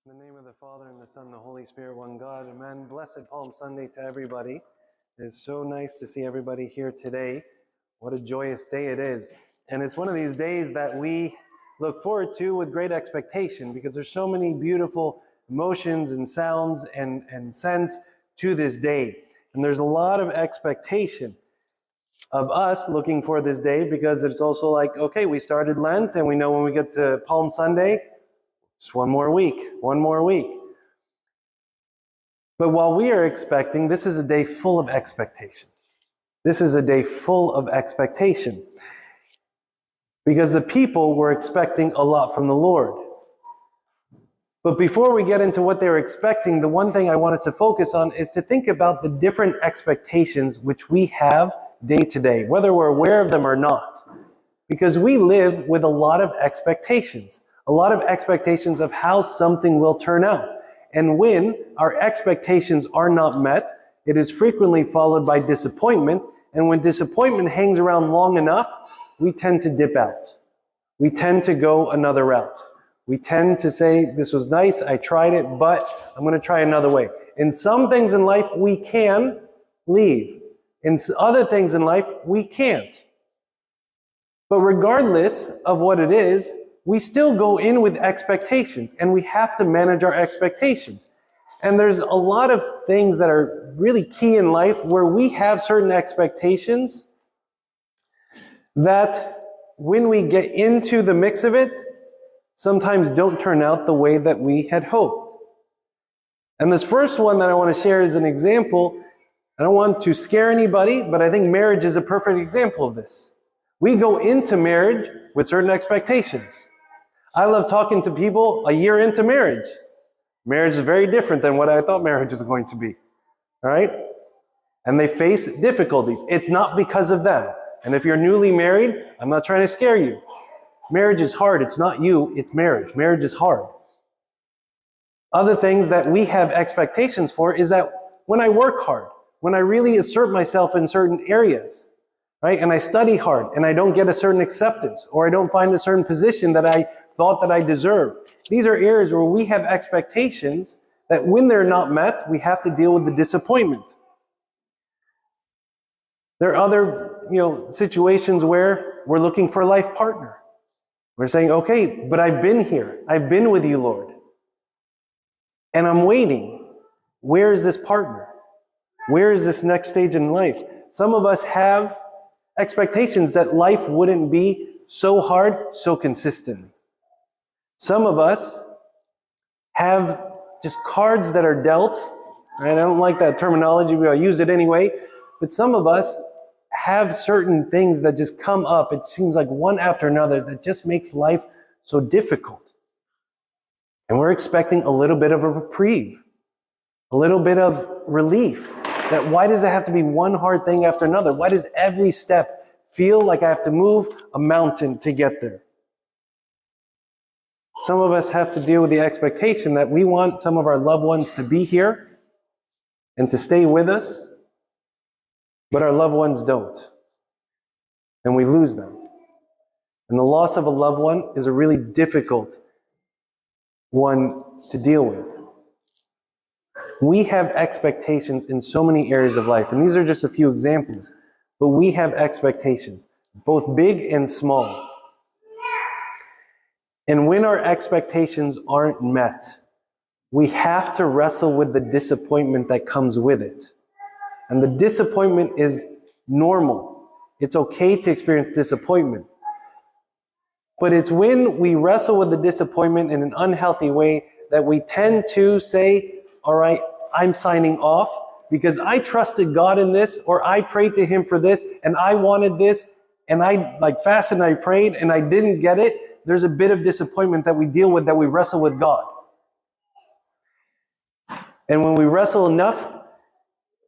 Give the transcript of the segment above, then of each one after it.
In the name of the Father, and the Son, and the Holy Spirit, one God. Amen. Blessed Palm Sunday to everybody. It is so nice to see everybody here today. What a joyous day it is. And it's one of these days that we look forward to with great expectation because there's so many beautiful emotions and sounds and scents to this day. And there's a lot of expectation of us looking for this day because it's also like, okay, we started Lent and we know when we get to Palm Sunday, just one more week. But while we are expecting, this is a day full of expectation. This is a day full of expectation. Because the people were expecting a lot from the Lord. But before we get into what they were expecting, the one thing I wanted to focus on is to think about the different expectations which we have day to day, whether we're aware of them or not. Because we live with a lot of expectations. A lot of expectations of how something will turn out. And when our expectations are not met, it is frequently followed by disappointment. And when disappointment hangs around long enough, we tend to dip out. We tend to go another route. We tend to say, this was nice, I tried it, but I'm going to try another way. In some things in life, we can leave. In other things in life, we can't. But regardless of what it is, we still go in with expectations, and we have to manage our expectations. And there's a lot of things that are really key in life where we have certain expectations that when we get into the mix of it, sometimes don't turn out the way that we had hoped. And this first one that I want to share is an example. I don't want to scare anybody, but I think marriage is a perfect example of this. We go into marriage with certain expectations. I love talking to people a year into marriage. Marriage is very different than what I thought marriage was going to be. All right? And they face difficulties. It's not because of them. And if you're newly married, I'm not trying to scare you. Marriage is hard. It's not you, it's marriage. Marriage is hard. Other things that we have expectations for is that when I work hard, when I really assert myself in certain areas, right, and I study hard and I don't get a certain acceptance or I don't find a certain position that I thought that I deserved. These are areas where we have expectations that when they're not met, we have to deal with the disappointment. There are other, situations where we're looking for a life partner. We're saying, okay, but I've been here. I've been with you, Lord. And I'm waiting. Where is this partner? Where is this next stage in life? Some of us have expectations that life wouldn't be so hard, so consistently. Some of us have just cards that are dealt, right? I don't like that terminology, but I use it anyway. But some of us have certain things that just come up. It seems like one after another that just makes life so difficult. And we're expecting a little bit of a reprieve, a little bit of relief. That why does it have to be one hard thing after another? Why does every step feel like I have to move a mountain to get there? Some of us have to deal with the expectation that we want some of our loved ones to be here and to stay with us, but our loved ones don't. And we lose them. And the loss of a loved one is a really difficult one to deal with. We have expectations in so many areas of life, and these are just a few examples, but we have expectations, both big and small. And when our expectations aren't met, we have to wrestle with the disappointment that comes with it. And the disappointment is normal. It's okay to experience disappointment. But it's when we wrestle with the disappointment in an unhealthy way that we tend to say, all right, I'm signing off because I trusted God in this, or I prayed to Him for this, and I wanted this, and I fasted and I prayed and I didn't get it. There's a bit of disappointment that we deal with, that we wrestle with God. And when we wrestle enough,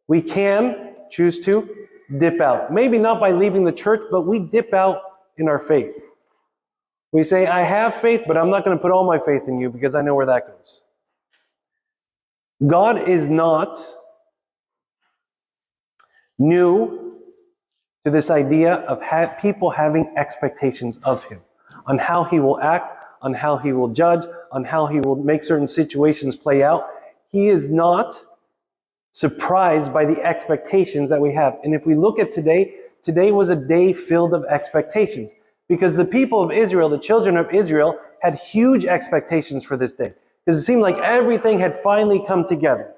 we can choose to dip out. Maybe not by leaving the church, but we dip out in our faith. We say, I have faith, but I'm not going to put all my faith in you because I know where that goes. God is not new to this idea of people having expectations of Him, on how He will act, on how he will judge, on how he will make certain situations play out. He is not surprised by the expectations that we have. And if we look at today, today was a day filled of expectations, because the people of Israel, the children of Israel, had huge expectations for this day, because it seemed like everything had finally come together.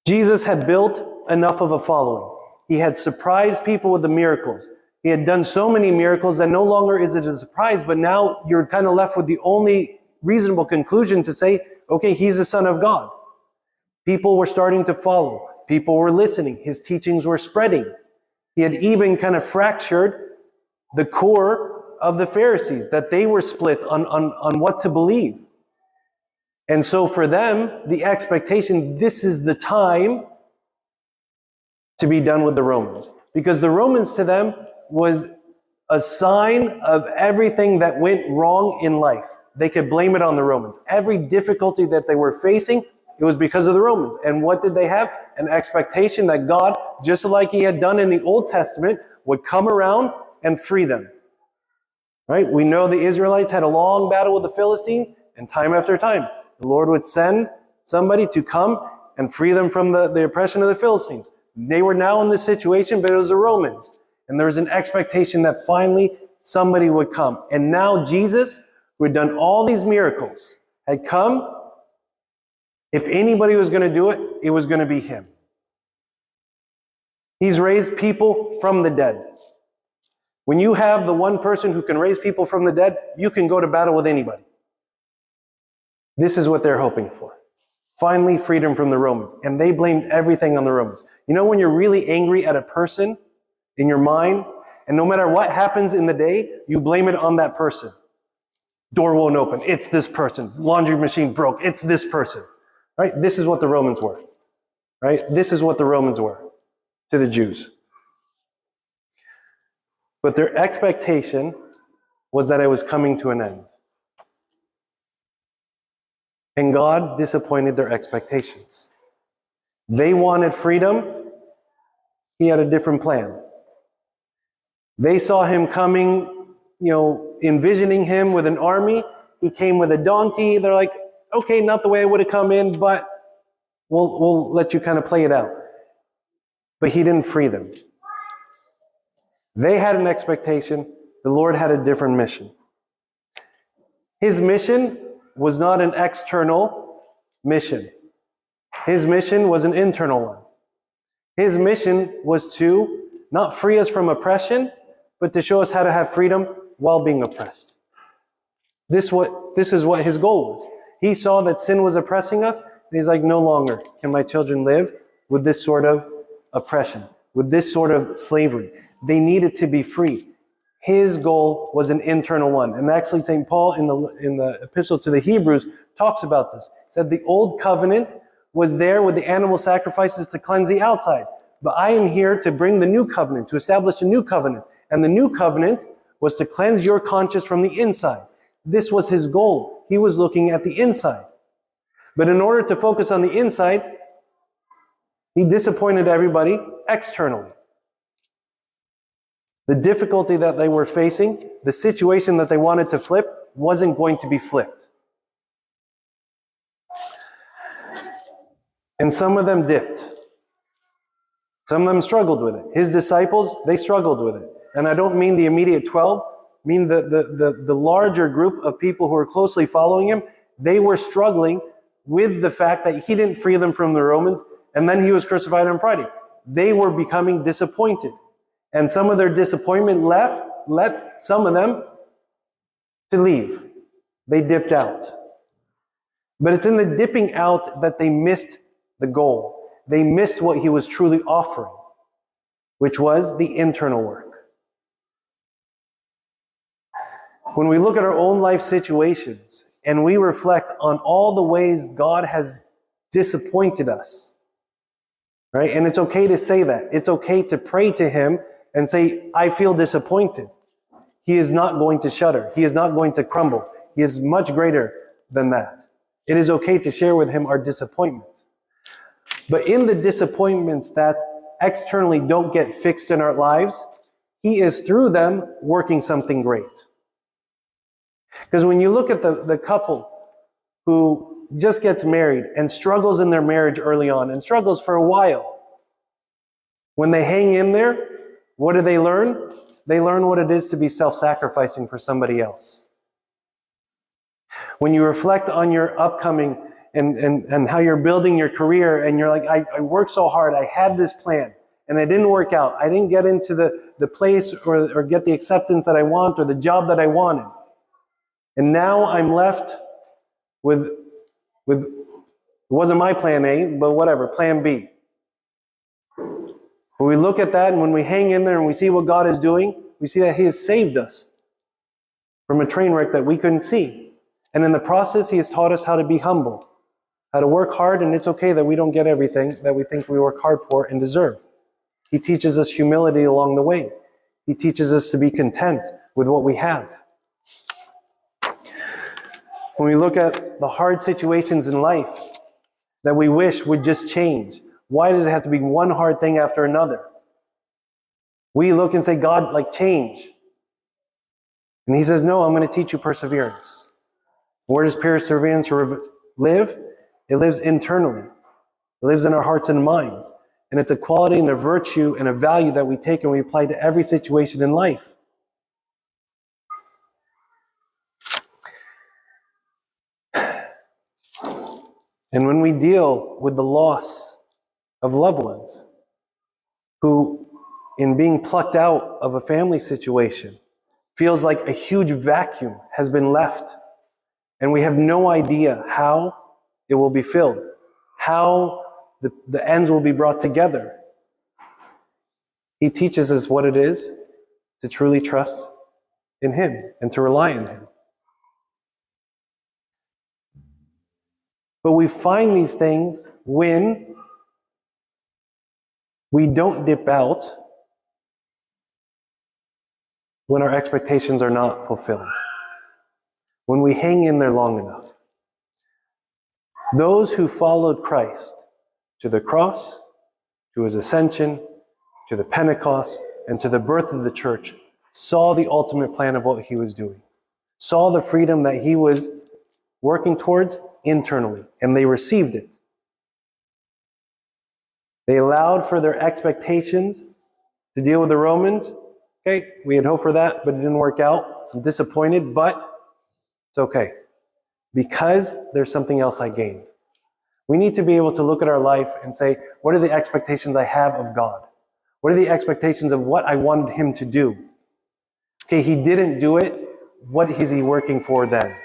Jesus had built enough of a following. He had surprised people with the miracles. He had done so many miracles that no longer is it a surprise, but now you're kind of left with the only reasonable conclusion to say, okay, he's the Son of God. People were starting to follow. People were listening. His teachings were spreading. He had even kind of fractured the core of the Pharisees, that they were split on what to believe. And so for them, the expectation, this is the time to be done with the Romans. Because the Romans to them was a sign of everything that went wrong in life. They could blame it on the Romans. Every difficulty that they were facing, it was because of the Romans. And what did they have? An expectation that God, just like he had done in the Old Testament, would come around and free them. Right? We know the Israelites had a long battle with the Philistines, and time after time, the Lord would send somebody to come and free them from the oppression of the Philistines. They were now in this situation, but it was the Romans. And there was an expectation that finally somebody would come. And now Jesus, who had done all these miracles, had come. If anybody was going to do it, it was going to be him. He's raised people from the dead. When you have the one person who can raise people from the dead, you can go to battle with anybody. This is what they're hoping for. Finally, freedom from the Romans. And they blamed everything on the Romans. You know when you're really angry at a person in your mind, and no matter what happens in the day, you blame it on that person. Door won't open. It's this person. Laundry machine broke. It's this person. Right? This is what the Romans were. Right? This is what the Romans were to the Jews. But their expectation was that it was coming to an end. And God disappointed their expectations. They wanted freedom. He had a different plan. They saw him coming, envisioning him with an army. He came with a donkey. They're like, okay, not the way I would have come in, but we'll let you kind of play it out. But he didn't free them. They had an expectation. The Lord had a different mission. His mission was not an external mission. His mission was an internal one. His mission was to not free us from oppression, but to show us how to have freedom while being oppressed. This is what his goal was. He saw that sin was oppressing us, and he's like, no longer can my children live with this sort of oppression, with this sort of slavery. They needed to be free. His goal was an internal one. And actually, St. Paul in the epistle to the Hebrews talks about this. He said the old covenant was there with the animal sacrifices to cleanse the outside. But I am here to bring the new covenant, to establish a new covenant. And the new covenant was to cleanse your conscience from the inside. This was his goal. He was looking at the inside. But in order to focus on the inside, he disappointed everybody externally. The difficulty that they were facing, the situation that they wanted to flip, wasn't going to be flipped. And some of them dipped. Some of them struggled with it. His disciples, they struggled with it. And I don't mean the immediate 12, I mean the larger group of people who were closely following him. They were struggling with the fact that he didn't free them from the Romans, and then he was crucified on Friday. They were becoming disappointed. And some of their disappointment led some of them to leave. They dipped out. But it's in the dipping out that they missed the goal. They missed what he was truly offering, which was the internal work. When we look at our own life situations and we reflect on all the ways God has disappointed us, right? And it's okay to say that. It's okay to pray to him and say, I feel disappointed. He is not going to shudder. He is not going to crumble. He is much greater than that. It is okay to share with him our disappointment. But in the disappointments that externally don't get fixed in our lives, he is through them working something great. Because when you look at the couple who just gets married and struggles in their marriage early on and struggles for a while, when they hang in there, what do they learn? They learn what it is to be self-sacrificing for somebody else. When you reflect on your upcoming and how you're building your career, and you're like, I worked so hard, I had this plan, and it didn't work out. I didn't get into the place or get the acceptance that I want or the job that I wanted. And now I'm left with it wasn't my plan A, but whatever, plan B. When we look at that and when we hang in there and we see what God is doing, we see that He has saved us from a train wreck that we couldn't see. And in the process, He has taught us how to be humble, how to work hard, and it's okay that we don't get everything that we think we work hard for and deserve. He teaches us humility along the way. He teaches us to be content with what we have. When we look at the hard situations in life that we wish would just change, why does it have to be one hard thing after another? We look and say, God, change. And He says, no, I'm going to teach you perseverance. Where does perseverance live? It lives internally. It lives in our hearts and minds. And it's a quality and a virtue and a value that we take and we apply to every situation in life. And when we deal with the loss of loved ones who, in being plucked out of a family situation, feels like a huge vacuum has been left, and we have no idea how it will be filled, how the ends will be brought together. He teaches us what it is to truly trust in Him and to rely on Him. But we find these things when we don't dip out when our expectations are not fulfilled, when we hang in there long enough. Those who followed Christ to the cross, to His ascension, to the Pentecost, and to the birth of the church saw the ultimate plan of what He was doing, saw the freedom that He was working towards internally, and they received it. They allowed for their expectations to deal with the Romans. Okay, we had hoped for that, but it didn't work out. I'm disappointed, but it's okay, because there's something else I gained. We need to be able to look at our life and say, what are the expectations I have of God? What are the expectations of what I wanted Him to do? Okay, He didn't do it. What is He working for then?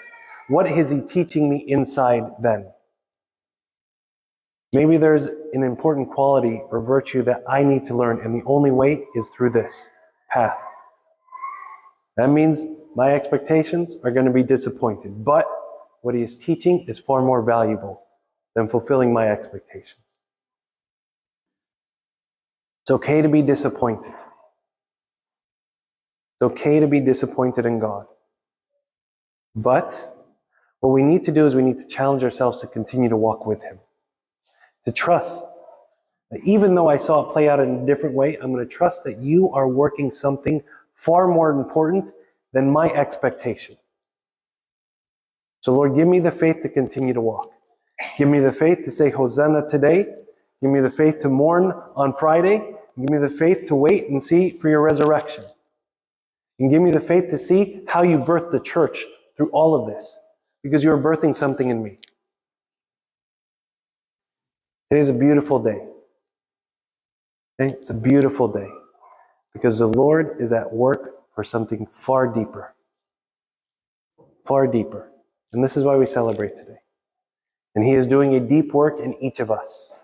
What is He teaching me inside then? Maybe there's an important quality or virtue that I need to learn, and the only way is through this path. That means my expectations are going to be disappointed, but what He is teaching is far more valuable than fulfilling my expectations. It's okay to be disappointed. It's okay to be disappointed in God. But what we need to do is we need to challenge ourselves to continue to walk with Him. To trust that even though I saw it play out in a different way, I'm going to trust that You are working something far more important than my expectation. So Lord, give me the faith to continue to walk. Give me the faith to say Hosanna today. Give me the faith to mourn on Friday. Give me the faith to wait and see for Your resurrection. And give me the faith to see how You birthed the church through all of this, because You're birthing something in me. Today's a beautiful day. Okay? It's a beautiful day because the Lord is at work for something far deeper. Far deeper. And this is why we celebrate today. And He is doing a deep work in each of us.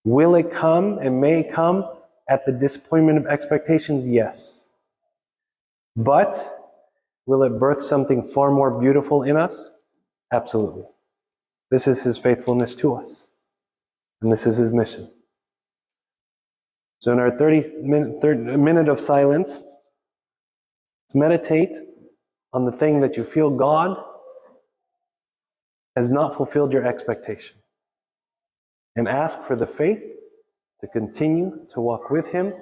Will it come and may it come at the disappointment of expectations? Yes. But will it birth something far more beautiful in us? Absolutely. This is His faithfulness to us. And this is His mission. So in our 30-minute of silence, let's meditate on the thing that you feel God has not fulfilled your expectation. And ask for the faith to continue to walk with Him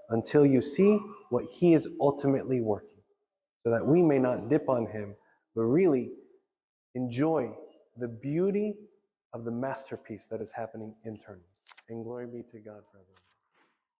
until you see what He is ultimately working. so that we may not dip on him, but really enjoy the beauty of the masterpiece that is happening internally. And glory be to God forever.